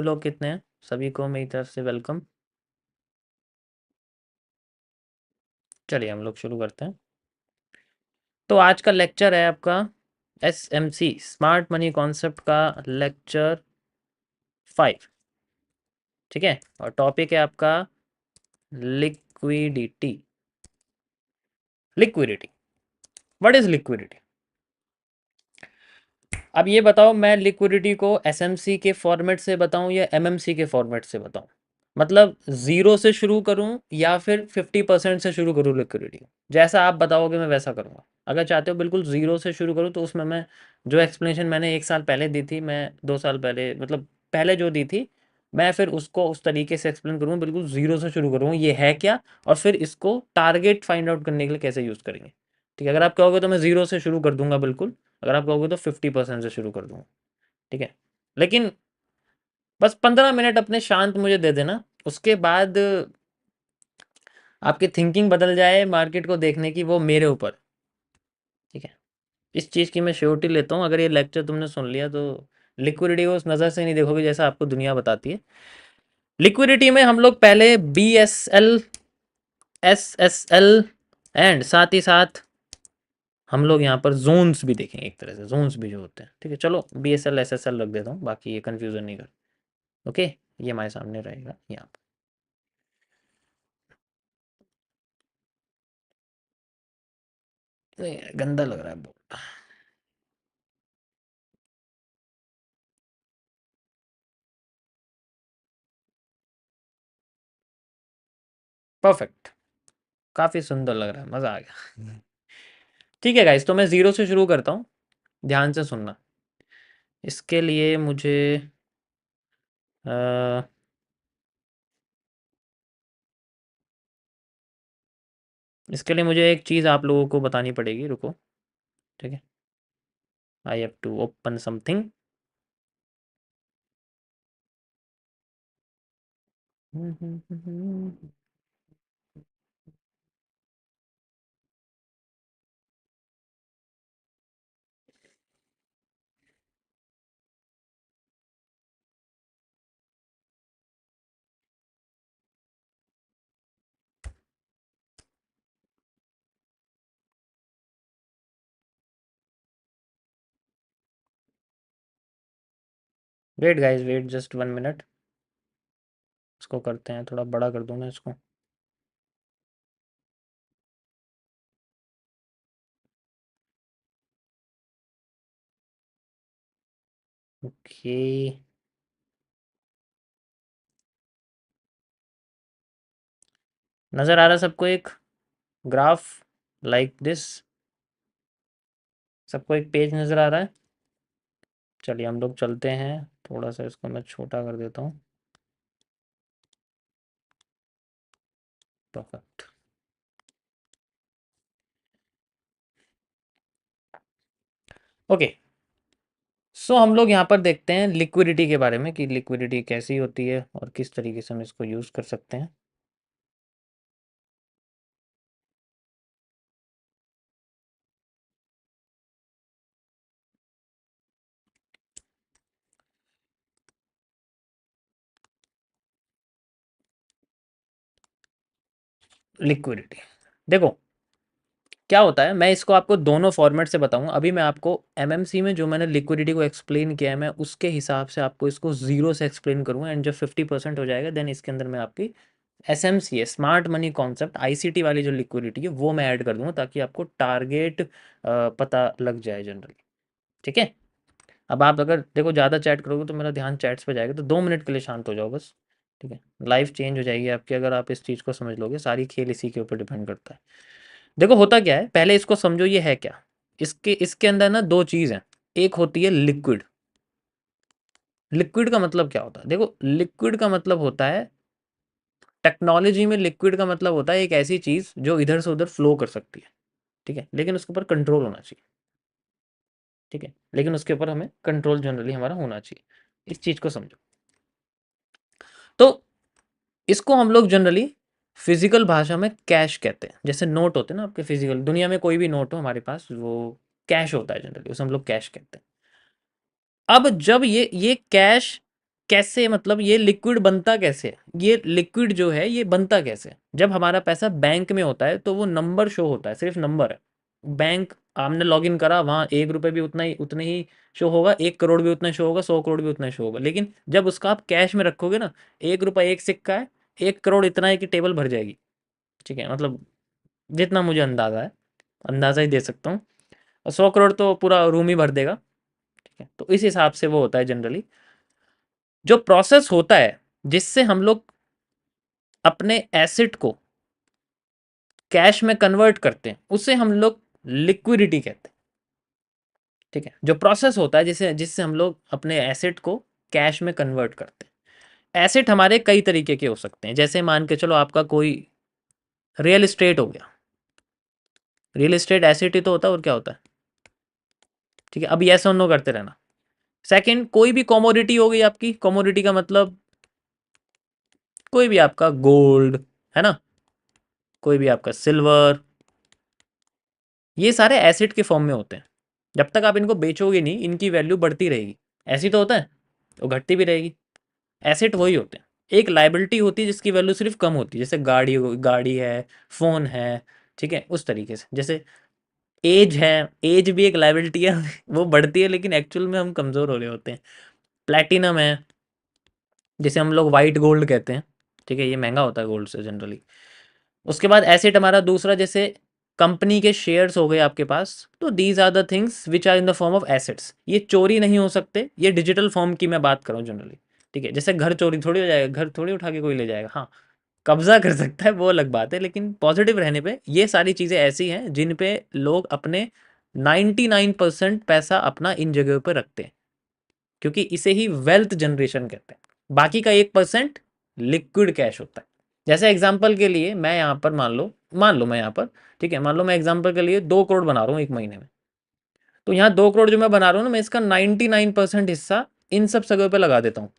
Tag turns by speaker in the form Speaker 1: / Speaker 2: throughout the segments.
Speaker 1: लोग कितने हैं? सभी को मेरी तरफ से वेलकम। चलिए हम लोग शुरू करते हैं। तो आज का लेक्चर है आपका एसएमसी स्मार्ट मनी कॉन्सेप्ट का लेक्चर 5। ठीक है, और टॉपिक है आपका liquidity. Liquidity, what is liquidity? अब ये बताओ, मैं लिक्विडिटी को एसएमसी के फॉर्मेट से बताऊं या एमएमसी के फॉर्मेट से बताऊं? मतलब जीरो से शुरू करूं या फिर 50% से शुरू करूं लिक्विडिटी? जैसा आप बताओगे मैं वैसा करूंगा। अगर चाहते हो बिल्कुल ज़ीरो से शुरू करूं तो उसमें मैं जो एक्सप्लेनेशन मैंने 1 साल पहले दी थी, मैं 2 साल पहले मतलब पहले जो दी थी, मैं फिर उसको उस तरीके से एक्सप्लेन करूँगा। बिल्कुल ज़ीरो से शुरू करूँगा ये है क्या, और फिर इसको टारगेट फाइंड आउट करने के लिए कैसे यूज़ करेंगे। ठीक है, अगर आप कहोगे तो मैं ज़ीरो से शुरू कर दूंगा बिल्कुल, अगर आप कहोगे तो 50% से शुरू कर दूंगा। ठीक है, लेकिन बस 15 मिनट अपने शांत मुझे दे देना, उसके बाद आपकी थिंकिंग बदल जाए मार्केट को देखने की, वो मेरे ऊपर। ठीक है, इस चीज़ की मैं श्योरिटी लेता हूँ। अगर ये लेक्चर तुमने सुन लिया तो लिक्विडिटी को उस नज़र से नहीं देखोगे जैसा आपको दुनिया बताती है। लिक्विडिटी में हम लोग पहले BSL, SSL एंड साथ ही साथ हम लोग यहाँ पर जोन्स भी देखेंगे, एक तरह से जोन्स भी जो होते हैं। ठीक है, चलो BSL SSL रख देता हूँ, बाकी ये कन्फ्यूज़न नहीं कर। ओके, ये हमारे सामने रहेगा यहाँ पर। गंदा लग रहा है बहुत। परफेक्ट, काफ़ी सुंदर लग रहा है, मज़ा आ गया। ठीक है गाइस, तो मैं ज़ीरो से शुरू करता हूँ, ध्यान से सुनना। इसके लिए मुझे अ, इसके लिए मुझे एक चीज़ आप लोगों को बतानी पड़ेगी, रुको। ठीक है, I have to open something. Wait guys, wait just 1 minute. इसको करते हैं, थोड़ा बड़ा कर दूँ मैं इसको। ओके, नज़र आ रहा है सबको एक ग्राफ लाइक दिस? सबको एक पेज नज़र आ रहा है? चलिए हम लोग चलते हैं, थोड़ा सा इसको मैं छोटा कर देता हूँ। परफेक्ट। ओके, सो हम लोग यहाँ पर देखते हैं लिक्विडिटी के बारे में कि लिक्विडिटी कैसी होती है और किस तरीके से हम इसको यूज़ कर सकते हैं। लिक्विडिटी, देखो क्या होता है, मैं इसको आपको दोनों फॉर्मेट से बताऊंगा। अभी मैं आपको एमएमसी में जो मैंने लिक्विडिटी को एक्सप्लेन किया है, मैं उसके हिसाब से आपको इसको ज़ीरो से एक्सप्लेन करूंगा, एंड जब 50% हो जाएगा देन इसके अंदर मैं आपकी एसएमसी है, स्मार्ट मनी कॉन्सेप्ट, आईसीटी वाली जो लिक्विडिटी है वो मैं ऐड कर दूंगा, ताकि आपको टारगेट पता लग जाए जनरली। ठीक है, अब आप अगर देखो ज़्यादा चैट करोगे तो मेरा ध्यान चैट्स पे जाएगा, तो 2 मिनट के लिए शांत हो जाओ बस। ठीक है, लाइफ चेंज हो जाएगी आपकी अगर आप इस चीज़ को समझ लोगे। सारी खेल इसी के ऊपर डिपेंड करता है। देखो होता क्या है, पहले इसको समझो ये है क्या। इसके इसके अंदर ना दो चीज़ हैं। एक होती है लिक्विड। लिक्विड का मतलब क्या होता है? देखो लिक्विड का मतलब होता है, टेक्नोलॉजी में लिक्विड का मतलब होता है एक ऐसी चीज़ जो इधर से उधर फ्लो कर सकती है। ठीक है, लेकिन उसके ऊपर कंट्रोल होना चाहिए। ठीक है, लेकिन उसके ऊपर हमें कंट्रोल जनरली हमारा होना चाहिए। इस चीज़ को समझो। तो इसको हम लोग जनरली फिजिकल भाषा में कैश कहते हैं। जैसे नोट होते हैं ना आपके, फिजिकल दुनिया में कोई भी नोट हो हमारे पास, वो कैश होता है जनरली, उसे हम लोग कैश कहते हैं। अब जब ये कैश कैसे, मतलब ये लिक्विड बनता कैसे है? ये लिक्विड जो है ये बनता कैसे है? जब हमारा पैसा बैंक में होता है तो वो नंबर शो होता है, सिर्फ नंबर है। बैंक, हमने लॉगिन करा, वहाँ 1 रुपये भी उतने ही शो होगा, 1 करोड़ भी उतना शो होगा, 100 करोड़ भी उतना शो होगा। लेकिन जब उसका आप कैश में रखोगे ना, 1 रुपये एक सिक्का है, 1 करोड़ इतना है कि टेबल भर जाएगी। ठीक है, मतलब जितना मुझे अंदाज़ा है, अंदाज़ा ही दे सकता हूँ। और 100 करोड़ तो पूरा रूम ही भर देगा। ठीक है, तो इस हिसाब से वो होता है जनरली। जो प्रोसेस होता है जिससे हम लोग अपने एसेट को कैश में कन्वर्ट करते हैं, उसे हम लोग लिक्विडिटी कहते हैं। ठीक है, जो प्रोसेस होता है जिससे जिससे हम लोग अपने एसेट को कैश में कन्वर्ट करते हैं। एसेट हमारे कई तरीके के हो सकते हैं, जैसे मान के चलो आपका कोई रियल एस्टेट हो गया। रियल एस्टेट एसेट ही तो होता है, और क्या होता है? ठीक है, अब यस और नो करते रहना। सेकंड, कोई भी कमोडिटी हो गई आपकी। कमोडिटी का मतलब कोई भी आपका गोल्ड है ना, कोई भी आपका सिल्वर, ये सारे एसेट के फॉर्म में होते हैं। जब तक आप इनको बेचोगे नहीं, इनकी वैल्यू बढ़ती रहेगी। ऐसी तो होता है, तो घटती भी रहेगी। एसेट वही होते हैं। एक लाइबिलिटी होती है जिसकी वैल्यू सिर्फ कम होती है, जैसे गाड़ी है, फ़ोन है। ठीक है, उस तरीके से। जैसे एज है, एज भी एक लाइबिलिटी है वो बढ़ती है, लेकिन एक्चुअल में हम कमज़ोर हो रहे होते हैं। प्लैटिनम है, जिसे हम लोग वाइट गोल्ड कहते हैं। ठीक है, ये महंगा होता है गोल्ड से जनरली। उसके बाद एसेट हमारा दूसरा, जैसे कंपनी के शेयर्स हो गए आपके पास, तो these are the things which are in the form of assets. ये चोरी नहीं हो सकते, ये डिजिटल फॉर्म की मैं बात कर रहा हूँ जनरली। ठीक है, जैसे घर चोरी थोड़ी हो जाएगा, घर थोड़ी उठा के कोई ले जाएगा। हाँ, कब्जा कर सकता है, वो अलग बात है, लेकिन पॉजिटिव रहने पे ये सारी चीज़ें ऐसी हैं जिन पे लोग अपने 99% पैसा अपना इन जगह पे रखते हैं, क्योंकि इसे ही वेल्थ जनरेशन कहते हैं। बाकी का 1% लिक्विड कैश होता है। जैसे एग्जांपल के लिए मैं यहाँ पर मान लो मैं यहाँ पर, ठीक है, मान लो मैं एग्जांपल के लिए 2 करोड़ बना रहा हूँ एक महीने में। तो यहाँ 2 करोड़ जो मैं बना रहा हूँ ना, मैं इसका 99% हिस्सा इन सब जगह पे लगा देता हूँ,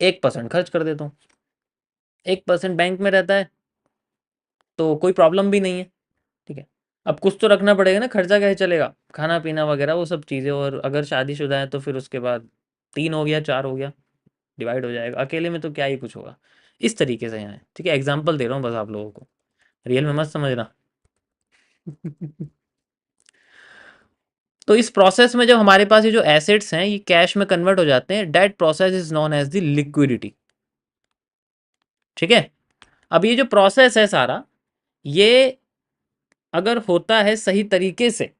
Speaker 1: 1% खर्च कर देता हूँ, 1% बैंक में रहता है, तो कोई प्रॉब्लम भी नहीं है। ठीक है, अब कुछ तो रखना पड़ेगा ना, खर्चा कैसे चलेगा, खाना पीना वगैरह वो सब चीज़ें। और अगर शादीशुदा है तो फिर उसके बाद 3 हो गया, 4 हो गया, डिवाइड हो जाएगा। अकेले में तो क्या ही कुछ होगा। इस तरीके से यहाँ है। ठीक है, एग्जाम्पल दे रहा हूँ बस आप लोगों को, रियल में मत समझना। तो इस प्रोसेस में जब हमारे पास ये जो एसेट्स हैं ये कैश में कन्वर्ट हो जाते हैं, that process is known as the liquidity. ठीक है, अब ये जो प्रोसेस है सारा, ये अगर होता है सही तरीके से,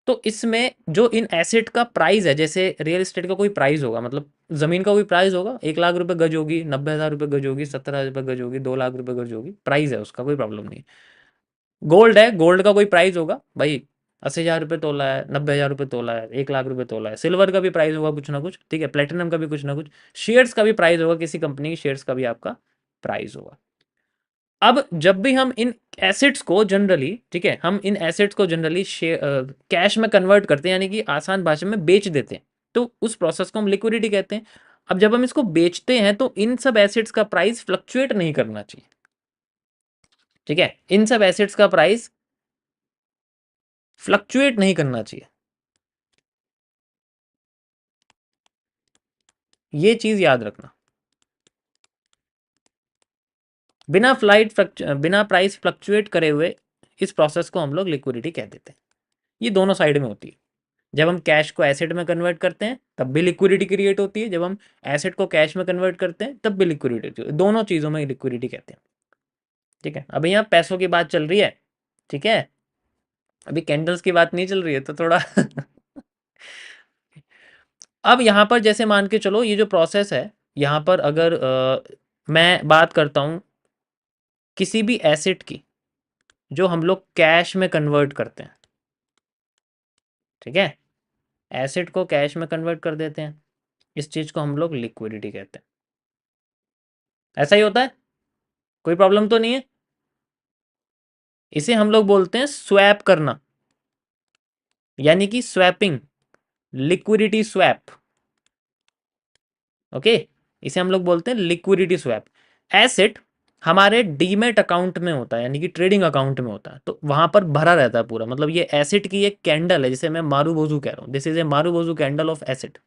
Speaker 1: तो इसमें जो इन एसेट का प्राइस है, जैसे रियल एस्टेट का कोई प्राइस होगा, मतलब ज़मीन का कोई प्राइस होगा, 1 लाख रुपए गज होगी, 90,000 रुपये गज होगी, 70,000 रुपये गज होगी, 2 लाख रुपए गज होगी, प्राइस है उसका, कोई प्रॉब्लम नहीं है। गोल्ड है, गोल्ड का कोई प्राइस होगा भाई, 80,000 रुपये तोला है, 90,000 रुपये तोला है, 1 लाख रुपये तोला है। सिल्वर का भी प्राइस होगा कुछ ना कुछ। ठीक है, प्लेटिनम का भी कुछ ना कुछ। शेयर्स का भी प्राइस होगा, किसी कंपनी के शेयर्स का भी आपका प्राइस होगा। अब जब भी हम इन एसेट्स को जनरली, ठीक है, हम इन एसेट्स को जनरली कैश में कन्वर्ट करते हैं, यानी कि आसान भाषा में बेच देते हैं, तो उस प्रोसेस को हम लिक्विडिटी कहते हैं। अब जब हम इसको बेचते हैं तो इन सब एसेट्स का प्राइस फ्लक्चुएट नहीं करना चाहिए। ठीक है, इन सब एसेट्स का प्राइस फ्लक्चुएट नहीं करना चाहिए, ये चीज याद रखना। बिना प्राइस फ्लक्चुएट करे हुए इस प्रोसेस को हम लोग लिक्विडिटी कह देते हैं। ये दोनों साइड में होती है। जब हम कैश को एसेट में कन्वर्ट करते हैं तब भी लिक्विडिटी क्रिएट होती है, जब हम एसेट को कैश में कन्वर्ट करते हैं तब भी लिक्विडिटी होती है। दोनों चीज़ों में लिक्विडिटी कहते हैं। ठीक है, अभी यहाँ पैसों की बात चल रही है। ठीक है, अभी कैंडल्स की बात नहीं चल रही है, तो थोड़ा अब यहाँ पर जैसे मान के चलो, ये जो प्रोसेस है, यहाँ पर अगर मैं बात करता हूँ किसी भी एसेट की जो हम लोग कैश में कन्वर्ट करते हैं। ठीक है, एसेट को कैश में कन्वर्ट कर देते हैं, इस चीज़ को हम लोग लिक्विडिटी कहते हैं। ऐसा ही होता है, कोई प्रॉब्लम तो नहीं है। इसे हम लोग बोलते हैं स्वैप करना, यानी कि स्वैपिंग, लिक्विडिटी स्वैप। ओके, इसे हम लोग बोलते हैं लिक्विडिटी स्वैप। एसेट हमारे डीमेट अकाउंट में होता है, यानी कि ट्रेडिंग अकाउंट में होता है, तो वहां पर भरा रहता है पूरा। मतलब ये एसेट की एक कैंडल है, जिसे मैं मारूबोजू कह रहा हूँ, this is a marubozu candle of asset.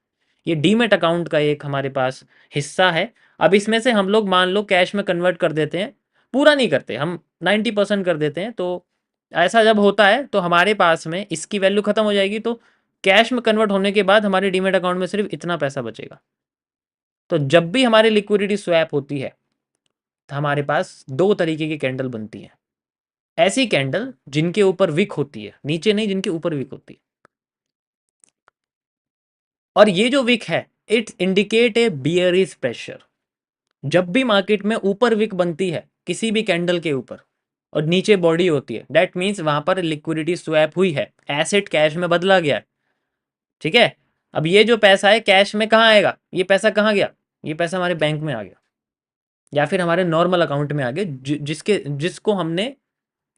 Speaker 1: ये डीमेट अकाउंट का एक हमारे पास हिस्सा है। अब इसमें से हम लोग मान लो कैश में कन्वर्ट कर देते हैं, पूरा नहीं करते हम, 90% कर देते हैं। तो ऐसा जब होता है तो हमारे पास में इसकी वैल्यू खत्म हो जाएगी, तो कैश में कन्वर्ट होने के बाद हमारे डीमेट अकाउंट में सिर्फ इतना पैसा बचेगा। तो जब भी हमारी लिक्विडिटी स्वैप होती है तो हमारे पास दो तरीके की कैंडल बनती है। ऐसी कैंडल जिनके ऊपर विक होती है, नीचे नहीं, जिनके ऊपर विक होती है। और ये जो विक है, it indicate a bearish pressure. जब भी मार्केट में ऊपर विक बनती है किसी भी कैंडल के ऊपर और नीचे बॉडी होती है, दैट मीन्स वहां पर लिक्विडिटी स्वैप हुई है, एसेट कैश में बदला गया है। ठीक है। अब ये जो पैसा है कैश में कहाँ आएगा, ये पैसा कहाँ गया, ये पैसा हमारे बैंक में आ गया या फिर हमारे नॉर्मल अकाउंट में आ गया, जिसको हमने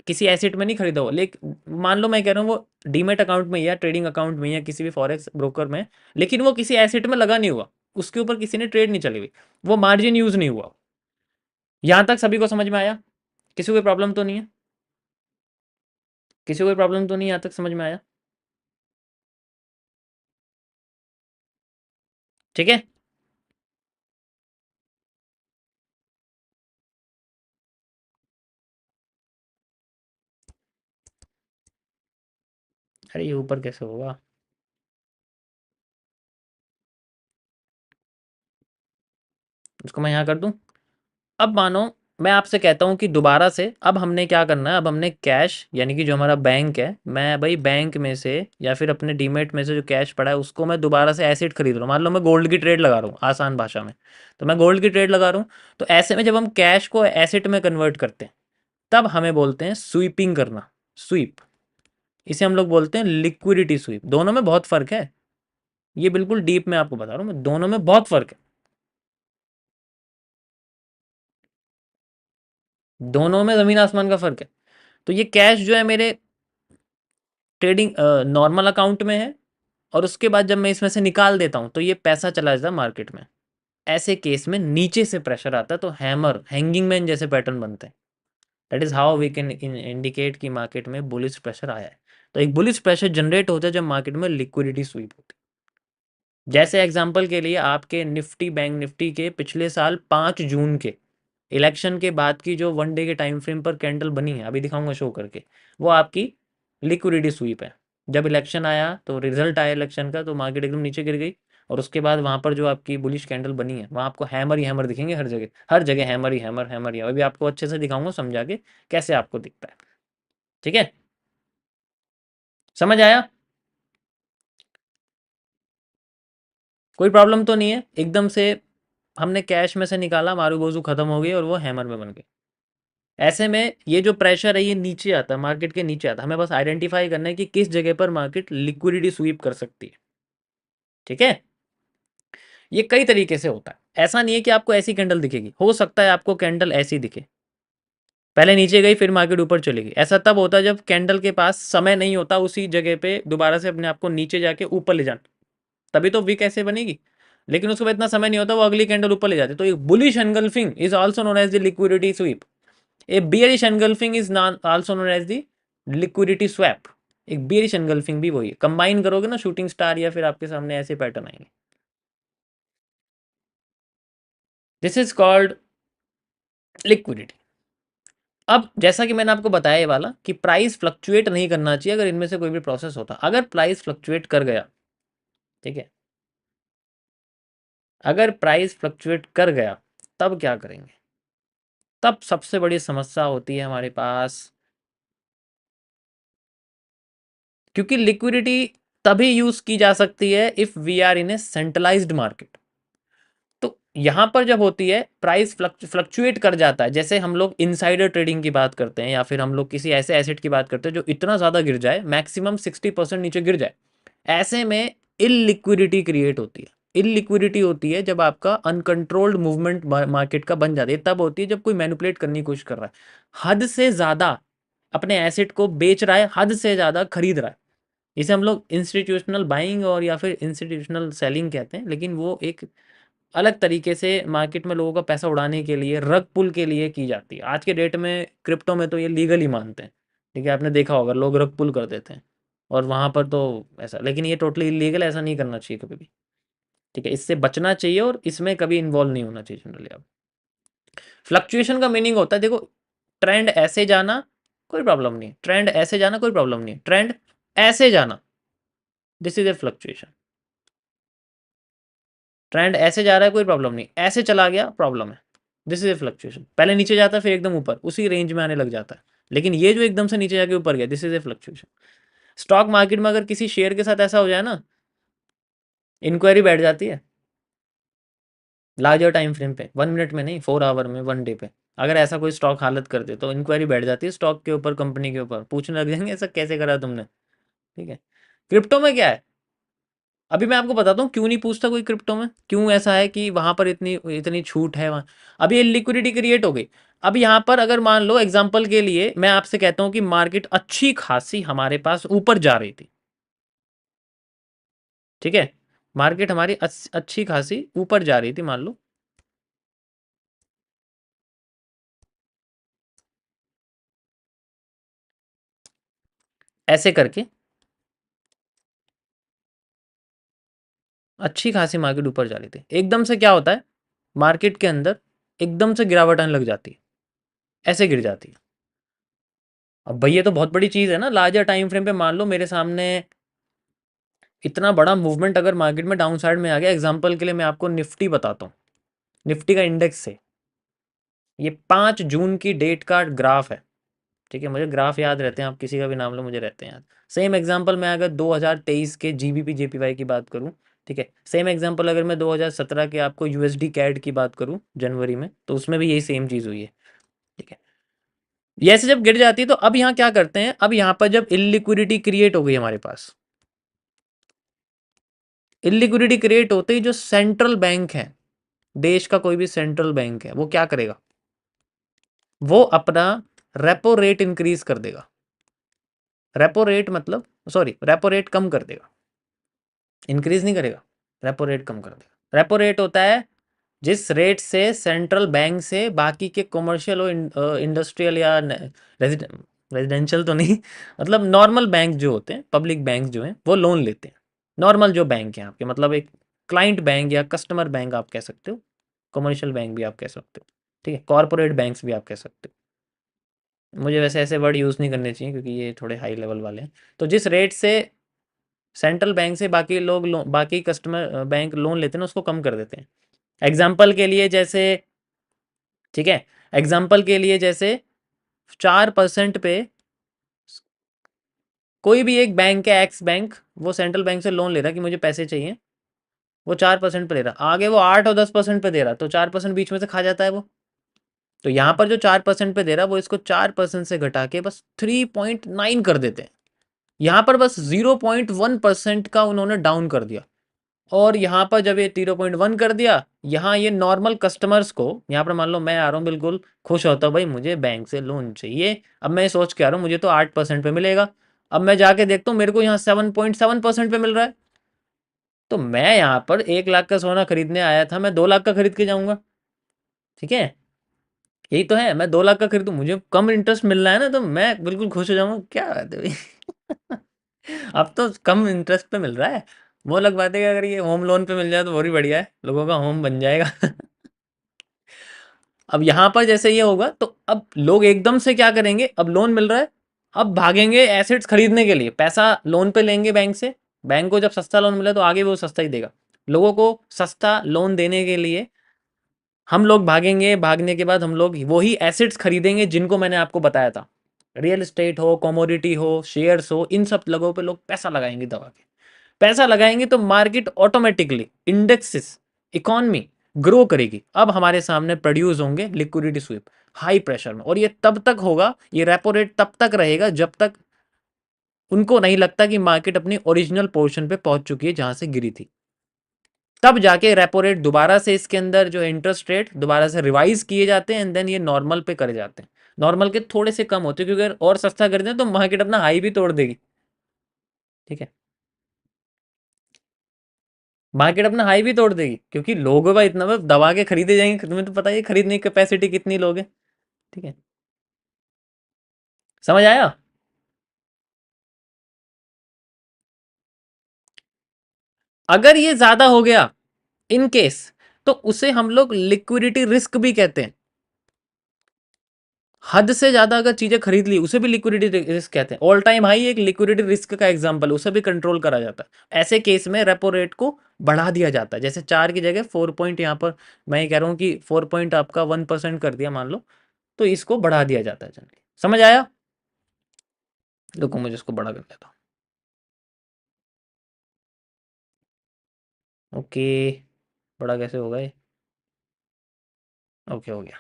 Speaker 1: किसी एसेट में नहीं खरीदा हो। लेकिन मान लो मैं कह रहा हूँ वो डीमेट अकाउंट में या ट्रेडिंग अकाउंट में या किसी भी फॉरेक्स ब्रोकर में, लेकिन वो किसी एसेट में लगा नहीं हुआ, उसके ऊपर किसी ने ट्रेड नहीं चली हुई, वो मार्जिन यूज नहीं हुआ। यहां तक सभी को समझ में आया? किसी को कोई प्रॉब्लम तो नहीं है? किसी को कोई प्रॉब्लम तो नहीं, यहां तक समझ में आया? ठीक है। अरे ये ऊपर कैसे होगा? उसको मैं यहाँ कर दूं। अब मानो मैं आपसे कहता हूँ कि दोबारा से अब हमने क्या करना है, अब हमने कैश यानी कि जो हमारा बैंक है, मैं भाई बैंक में से या फिर अपने डीमेट में से जो कैश पड़ा है उसको मैं दोबारा से एसिड खरीद रहा हूँ। मान लो मैं गोल्ड की ट्रेड लगा रहा हूँ आसान भाषा में, तो मैं गोल्ड की ट्रेड लगा रहा हूँ। तो ऐसे में जब हम कैश को एसिड में कन्वर्ट करते हैं तब हमें बोलते हैं स्वीपिंग करना, स्वीप। इसे हम लोग बोलते हैं लिक्विडिटी स्वीप। दोनों में बहुत फर्क है, ये बिल्कुल डीप में आपको बता रहा हूँ मैं, दोनों में बहुत फर्क है। दोनों में जमीन आसमान का फर्क है। तो ये कैश जो है मेरे ट्रेडिंग नॉर्मल अकाउंट में है, और उसके बाद जब मैं इसमें से निकाल देता हूँ तो ये पैसा चला जाता है मार्केट में। ऐसे केस में नीचे से प्रेशर आता है तो हैमर, हैंगिंग मैन जैसे पैटर्न बनते हैं। That is how we can indicate कि मार्केट में बुलिश प्रेशर आया है। तो एक बुलिश प्रेशर जनरेट होता है जब मार्केट में लिक्विडिटी स्वीप होती है। जैसे एग्जांपल के लिए आपके निफ्टी, बैंक निफ्टी के पिछले साल 5 जून के इलेक्शन के बाद की जो 1 डे के टाइम फ्रेम पर कैंडल बनी है, अभी दिखाऊंगा शो करके, वो आपकी लिक्विडिटी स्वीप है। जब इलेक्शन आया तो रिजल्ट आया इलेक्शन का, तो मार्केट एकदम नीचे गिर गई, और उसके बाद वहां पर जो आपकी बुलिश कैंडल बनी है वहां आपको हैमर ही हैमर दिखेंगे हर जगह, हर जगह हैमर ही हैमर, हैमर ही। अभी आपको अच्छे से दिखाऊंगा समझा के कैसे आपको दिखता है। ठीक है, समझ आया? कोई प्रॉब्लम तो नहीं है? एकदम से हमने कैश में से निकाला, मारू बोजू खत्म हो गई और वो हैमर में बन गई। ऐसे में ये जो प्रेशर है ये नीचे आता है, मार्केट के नीचे आता है। हमें बस आइडेंटिफाई करना है कि किस जगह पर मार्केट लिक्विडिटी स्वीप कर सकती है। ठीक है। ये कई तरीके से होता है, ऐसा नहीं है कि आपको ऐसी कैंडल दिखेगी। हो सकता है आपको कैंडल ऐसी दिखे, पहले नीचे गई फिर मार्केट ऊपर चलेगी। ऐसा तब होता है जब कैंडल के पास समय नहीं होता उसी जगह पे दोबारा से अपने आप को नीचे जाके ऊपर ले जाना, तभी तो वीक ऐसे बनेगी। लेकिन उसके बाद इतना समय नहीं होता, वो अगली कैंडल ऊपर ले जाती है। तो एक bullish engulfing is also known as the liquidity sweep. A bearish engulfing is also known as the liquidity swap. एक बियरिश एनगल्फिंग भी वही है, कंबाइन करोगे ना शूटिंग स्टार या फिर आपके सामने ऐसे पैटर्न आएंगे। This is called liquidity. अब जैसा कि मैंने आपको बताया ये वाला कि प्राइस फ्लक्चुएट नहीं करना चाहिए अगर इनमें से कोई भी प्रोसेस होता। अगर प्राइस फ्लक्चुएट कर गया, ठीक है, अगर प्राइस फ्लक्चुएट कर गया तब क्या करेंगे? तब सबसे बड़ी समस्या होती है हमारे पास, क्योंकि लिक्विडिटी तभी यूज की जा सकती है if we are in a centralised market. तो यहां पर जब होती है प्राइस फ्लक्चुएट कर जाता है, जैसे हम लोग इनसाइडर ट्रेडिंग की बात करते हैं या फिर हम लोग किसी ऐसे एसेट की बात करते हैं जो इतना ज्यादा गिर जाए, मैक्सिमम 60% नीचे गिर जाए, ऐसे में इलिक्विडिटी क्रिएट होती है। इलिक्विडिटी होती है जब आपका अनकंट्रोल्ड मूवमेंट मार्केट का बन जाती है, तब होती है जब कोई मैनिपुलेट करने की कोशिश कर रहा है, हद से ज्यादा अपने एसेट को बेच रहा है, हद से ज्यादा खरीद रहा है। इसे हम लोग इंस्टीट्यूशनल बाइंग और या फिर इंस्टीट्यूशनल सेलिंग कहते हैं, लेकिन वो एक अलग तरीके से मार्केट में लोगों का पैसा उड़ाने के लिए, रग पुल के लिए की जाती है। आज के डेट में क्रिप्टो में तो ये लीगल ही मानते हैं। ठीक है, आपने देखा होगा लोग रग पुल कर देते हैं और वहां पर तो ऐसा, लेकिन ये टोटली इलीगल, ऐसा नहीं करना चाहिए कभी भी। ठीक है, इससे बचना चाहिए और इसमें कभी इन्वॉल्व नहीं होना चाहिए जनरली। अब फ्लक्चुएशन का मीनिंग होता है, देखो ट्रेंड ऐसे जाना कोई प्रॉब्लम नहीं, ट्रेंड ऐसे जाना कोई प्रॉब्लम नहीं, ट्रेंड ऐसे जाना, this is a fluctuation. Trend ऐसे जा रहा है कोई प्रॉब्लम नहीं, ऐसे चला गया प्रॉब्लम है, दिस इज ए फ्लक्चुएशन। पहले नीचे जाता है फिर एकदम ऊपर, उसी रेंज में आने लग जाता है, लेकिन ये जो एकदम से नीचे जाके ऊपर गया, this is a fluctuation. Stock market में अगर किसी शेयर के साथ ऐसा हो जाए ना, इंक्वायरी बैठ जाती है लार्जर टाइम फ्रेम पे, 1 मिनट में नहीं, 4 आवर में, 1 डे पे। अगर ऐसा कोई स्टॉक हालत कर दे तो इंक्वायरी बैठ जाती है स्टॉक के ऊपर, कंपनी के ऊपर, पूछने लग जाएंगे ऐसा कैसे करा तुमने। ठीक है, क्रिप्टो में क्या है, अभी मैं आपको बताता हूँ क्यों नहीं पूछता कोई क्रिप्टो में, क्यों ऐसा है कि वहां पर इतनी इतनी छूट है वहाँ। अभी ये लिक्विडिटी क्रिएट हो गई। अब यहाँ पर अगर मान लो एग्जांपल के लिए मैं आपसे कहता हूँ कि मार्केट अच्छी खासी हमारे पास ऊपर जा रही थी, ठीक है, मार्केट हमारी अच्छी खासी ऊपर जा रही थी, मान लो ऐसे करके अच्छी खासी मार्केट ऊपर जा रही थी, एकदम से क्या होता है मार्केट के अंदर, एकदम से गिरावट आने लग जाती है, ऐसे गिर जाती है। अब भैया तो बहुत बड़ी चीज़ है ना, लार्जर टाइम फ्रेम पे मान लो मेरे सामने इतना बड़ा मूवमेंट अगर मार्केट में डाउन साइड में आ गया, एग्जांपल के लिए मैं आपको निफ्टी बताता हूँ, निफ्टी का इंडेक्स से, ये 5 जून की डेट का ग्राफ है। ठीक है, मुझे ग्राफ याद रहते हैं, आप किसी का भी नाम लो मुझे रहते हैं याद। सेम एग्जांपल मैं अगर 2023 के जीबीपी जेपीवाई की बात करूं, ठीक है, सेम एग्जांपल अगर मैं 2017 के आपको यूएसडी कैड की बात करूं जनवरी में, तो उसमें भी यही सेम चीज़ हुई है। ठीक है, ये ऐसे जब गिर जाती है तो अब यहाँ क्या करते हैं, अब यहाँ पर जब इलिक्विडिटी क्रिएट हो गई हमारे पास, इलिक्विडिटी क्रिएट होते ही जो सेंट्रल बैंक है, देश का कोई भी सेंट्रल बैंक है, वो क्या करेगा, वो अपना रेपो रेट इंक्रीज कर देगा। रेपो रेट मतलब, सॉरी, रेपो रेट कम कर देगा, इंक्रीज नहीं करेगा, रेपो रेट कम कर देगा। रेपो रेट होता है जिस रेट से सेंट्रल बैंक से बाकी के कॉमर्शियल और इंडस्ट्रियल या रेजिडेंशियल तो नहीं, मतलब नॉर्मल बैंक जो होते हैं, पब्लिक बैंक जो हैं, वो लोन लेते हैं। नॉर्मल जो बैंक हैं आपके, मतलब एक क्लाइंट बैंक या कस्टमर बैंक आप कह सकते हो, कमर्शियल बैंक भी आप कह सकते हो, ठीक है, कॉरपोरेट बैंक्स भी आप कह सकते हो। मुझे वैसे ऐसे वर्ड यूज़ नहीं करने चाहिए क्योंकि ये थोड़े हाई लेवल वाले हैं। तो जिस रेट से सेंट्रल बैंक से बाकी लोग बाकी कस्टमर बैंक लोन लेते हैं ना, उसको कम कर देते हैं। एग्जाम्पल के लिए जैसे, ठीक है, एग्जाम्पल के लिए जैसे 4% पे कोई भी एक बैंक है, एक्स बैंक, वो सेंट्रल बैंक से लोन ले रहा है कि मुझे पैसे चाहिए, वो 4% पे दे रहा, आगे वो 8 और 10% पे दे रहा, तो 4% बीच में से खा जाता है वो। तो यहाँ पर जो 4% पे दे रहा है वो इसको 4% से घटा के बस 3.9 कर देते हैं। यहाँ पर बस 0.1% का उन्होंने डाउन कर दिया। और यहाँ पर जब ये 0.1 कर दिया, यहाँ ये नॉर्मल कस्टमर्स को, यहाँ पर मान लो मैं आ रहा हूँ बिल्कुल खुश होता हूँ, भाई मुझे बैंक से लोन चाहिए, अब मैं सोच के आ रहा हूँ मुझे तो 8% पे मिलेगा, अब मैं जाके देखता हूँ मेरे को यहाँ 7.7% पे मिल रहा है। तो मैं यहाँ पर 1 लाख का सोना खरीदने आया था, मैं 2 लाख का खरीद के जाऊंगा। ठीक है, यही तो है, मैं 2 लाख का खरीदूँ, मुझे कम इंटरेस्ट मिल रहा है ना, तो मैं बिल्कुल खुश हो जाऊंगा, क्या बात है भाई। अब तो कम इंटरेस्ट पे मिल रहा है, वो अलग बात है कि अगर ये होम लोन पे मिल जाए तो और भी बढ़िया है, लोगों का होम बन जाएगा। अब यहाँ पर जैसे ये होगा तो अब लोग एकदम से क्या करेंगे, अब लोन मिल रहा है, अब भागेंगे एसेट्स खरीदने के लिए, पैसा लोन पे लेंगे बैंक से। बैंक को जब सस्ता लोन मिला तो आगे वो सस्ता ही देगा, लोगों को सस्ता लोन देने के लिए हम लोग भागेंगे, भागने के बाद हम लोग वही एसेट्स खरीदेंगे जिनको मैंने आपको बताया था, रियल एस्टेट हो, कमोडिटी हो, शेयर्स हो, इन सब लोगों पे लोग पैसा लगाएंगे, दबा के पैसा लगाएंगे, तो market automatically, indexes, economy grow करेगी। अब हमारे सामने प्रोड्यूस होंगे लिक्विडिटी स्वीप हाई प्रेशर में, और ये तब तक होगा, ये रेपो रेट तब तक रहेगा जब तक उनको नहीं लगता कि मार्केट अपनी ओरिजिनल पोर्शन पे पहुंच चुकी है जहां से गिरी थी। तब जाके रेपो रेट दोबारा से, इसके अंदर जो इंटरेस्ट रेट दोबारा से रिवाइज किए जाते हैं, एंड देन ये नॉर्मल पे करे जाते हैं। नॉर्मल के थोड़े से कम होते हैं, क्योंकि अगर और सस्ता कर दें तो मार्केट अपना हाई भी तोड़ देगी। ठीक है, मार्केट अपना हाई भी तोड़ देगी, क्योंकि लोगों का इतना दबा के खरीदे जाएंगे, तुम्हें तो पता ही है खरीदने की कैपेसिटी कितनी लोग हैं। ठीक है, समझ आया। अगर ये ज्यादा हो गया, इन केस, तो उसे हम लोग लिक्विडिटी रिस्क भी कहते हैं। हद से ज्यादा अगर चीजें खरीद ली उसे भी लिक्विडिटी रिस्क कहते हैं। ऑल टाइम हाई एक लिक्विडिटी रिस्क का एग्जांपल, उसे भी कंट्रोल करा जाता है। ऐसे केस में रेपो रेट को बढ़ा दिया जाता है, जैसे 4 की जगह 4 पॉइंट, यहाँ पर मैं ये कह रहा हूँ कि 4 पॉइंट आपका 1% कर दिया मान लो, तो इसको बढ़ा दिया जाता है जनरली। समझ आया? देखो मुझे इसको बड़ा कर देता हूँ। ओके, बड़ा कैसे होगा ये? ओके, हो गया।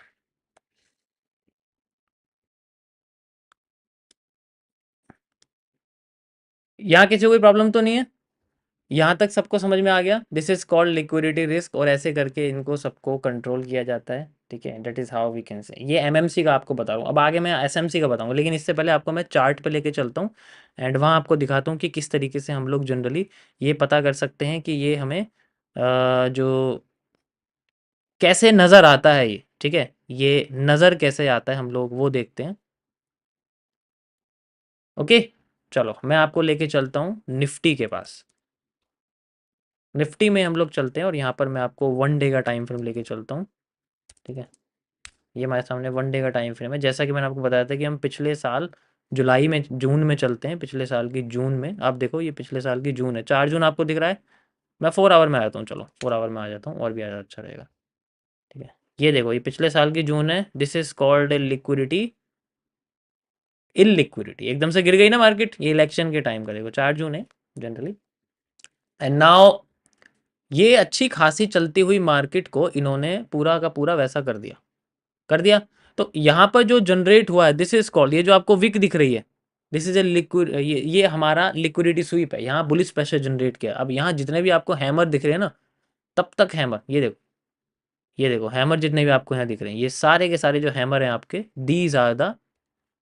Speaker 1: यहाँ किसी को कोई प्रॉब्लम तो नहीं है? यहाँ तक सबको समझ में आ गया? This is called liquidity risk, और ऐसे करके इनको सबको कंट्रोल किया जाता है। ठीक है, that is how we can say. ये एमएमसी का आपको बता रहा हूँ, अब आगे मैं एसएमसी का बताऊंगा, लेकिन इससे पहले आपको मैं चार्ट पे लेके चलता हूँ एंड वहाँ आपको दिखाता हूँ कि किस तरीके से हम लोग जनरली ये पता कर सकते हैं कि ये हमें जो कैसे नज़र आता है ये। ठीक है, ये नज़र कैसे आता है हम लोग वो देखते हैं। ओके, चलो मैं आपको लेके चलता हूँ निफ्टी के पास। निफ्टी में हम लोग चलते हैं और यहाँ पर मैं आपको 1 डे का टाइम फ्रेम लेके चलता हूँ। ठीक है, ये हमारे सामने 1 डे का टाइम फ्रेम है। जैसा कि मैंने आपको बताया था कि हम पिछले साल जुलाई में, जून में चलते हैं, पिछले साल की जून में। आप देखो ये पिछले साल की जून है, 4 जून आपको दिख रहा है। मैं 4 आवर में आ जाता हूँ, चलो 4 आवर में आ जाता हूँ और भी ज़्यादा अच्छा रहेगा। ठीक है, ये देखो ये पिछले साल की जून है। This is called liquidity, illiquidity. एकदम से गिर गई ना मार्केट, ये इलेक्शन के टाइम का देखो 4 जून है जनरली। एंड नाउ ये अच्छी खासी चलती हुई मार्केट को इन्होंने पूरा का पूरा वैसा कर दिया, कर दिया। तो यहाँ पर जो जनरेट हुआ है, दिस इज कॉल्ड, ये जो आपको विक दिख रही है, दिस इज ए लिक्विड, ये हमारा लिक्विडिटी स्वीप है। यहाँ बुलिश प्रेशर जनरेट किया। अब यहाँ जितने भी आपको हैमर दिख रहे हैं ना, तब तक हैमर, ये देखो, ये देखो हैमर जितने भी आपको यहाँ दिख रहे हैं, ये सारे के सारे जो हैमर हैं आपके, these are the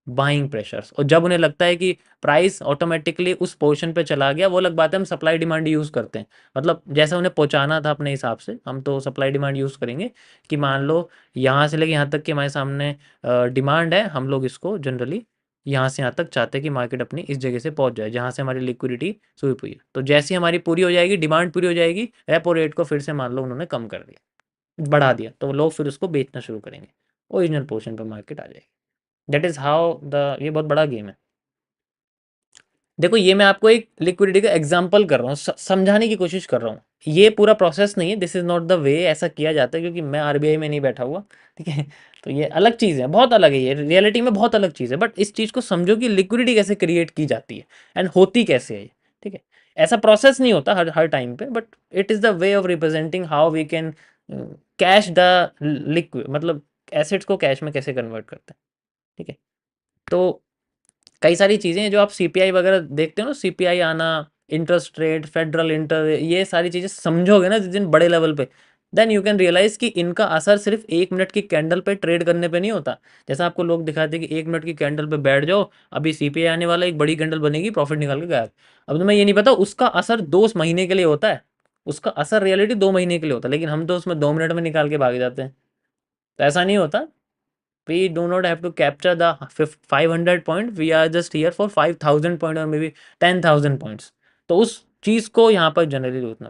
Speaker 1: buying pressures. और जब उन्हें लगता है कि प्राइस ऑटोमेटिकली उस पोर्शन पे चला गया, वो अलग बात है, हम सप्लाई डिमांड यूज़ करते हैं। मतलब जैसे उन्हें पहुंचाना था अपने हिसाब से, हम तो सप्लाई डिमांड यूज़ करेंगे कि मान लो यहाँ से लेके यहाँ तक कि हमारे सामने डिमांड है, हम लोग इसको जनरली यहाँ से यहाँ तक चाहते हैं कि मार्केट अपनी इस जगह से पहुंच जाए जहाँ से हमारी लिक्विडिटी स्वीप हुई है। तो जैसे ही हमारी पूरी हो जाएगी, डिमांड पूरी हो जाएगी, रेपो रेट को फिर से मान लो उन्होंने कम कर दिया, बढ़ा दिया, तो लोग फिर उसको बेचना शुरू करेंगे, ओरिजिनल पोर्शन पर मार्केट आ जाएगी। दैट इज़ हाउ द, ये बहुत बड़ा गेम है। देखो ये मैं आपको एक लिक्विडिटी का एग्जांपल कर रहा हूँ, समझाने की कोशिश कर रहा हूँ। ये पूरा प्रोसेस नहीं है, this is not the way ऐसा किया जाता है, क्योंकि मैं आरबीआई में नहीं बैठा हुआ। ठीक है, तो ये अलग चीज़ है, बहुत अलग है, ये रियलिटी में बहुत अलग चीज़ है। बट इस चीज़ को समझो कि लिक्विडिटी कैसे क्रिएट की जाती है एंड होती कैसे है। ठीक है, ऐसा प्रोसेस नहीं होता हर हर टाइम पे, but it is the way of representing how we can cash the liquid, मतलब एसेट्स को कैश में कैसे कन्वर्ट करते हैं। ठीक है, तो कई सारी चीज़ें हैं जो आप सीपीआई वगैरह देखते हो ना, सीपीआई आना, इंटरेस्ट रेट, फेडरल इंटर, ये सारी चीज़ें समझोगे ना जिस दिन बड़े लेवल पे, देन यू कैन रियलाइज कि इनका असर सिर्फ 1 मिनट की कैंडल पे ट्रेड करने पे नहीं होता। जैसा आपको लोग दिखाते हैं कि 1 मिनट की कैंडल पे बैठ जाओ, अभी सीपीआई आने वाला, एक बड़ी कैंडल बनेगी, प्रॉफिट निकाल के गायब। अब तुम्हें ये नहीं पता उसका असर 2 महीने के लिए होता है, उसका असर रियलिटी 2 महीने के लिए होता है, लेकिन हम तो उसमें 2 मिनट में निकाल के भाग जाते हैं। तो ऐसा नहीं होता। We do not have to capture the 500 point, we are just here for 5000 point or maybe 10,000 points। तो उस चीज़ को यहाँ पर जनरली उतना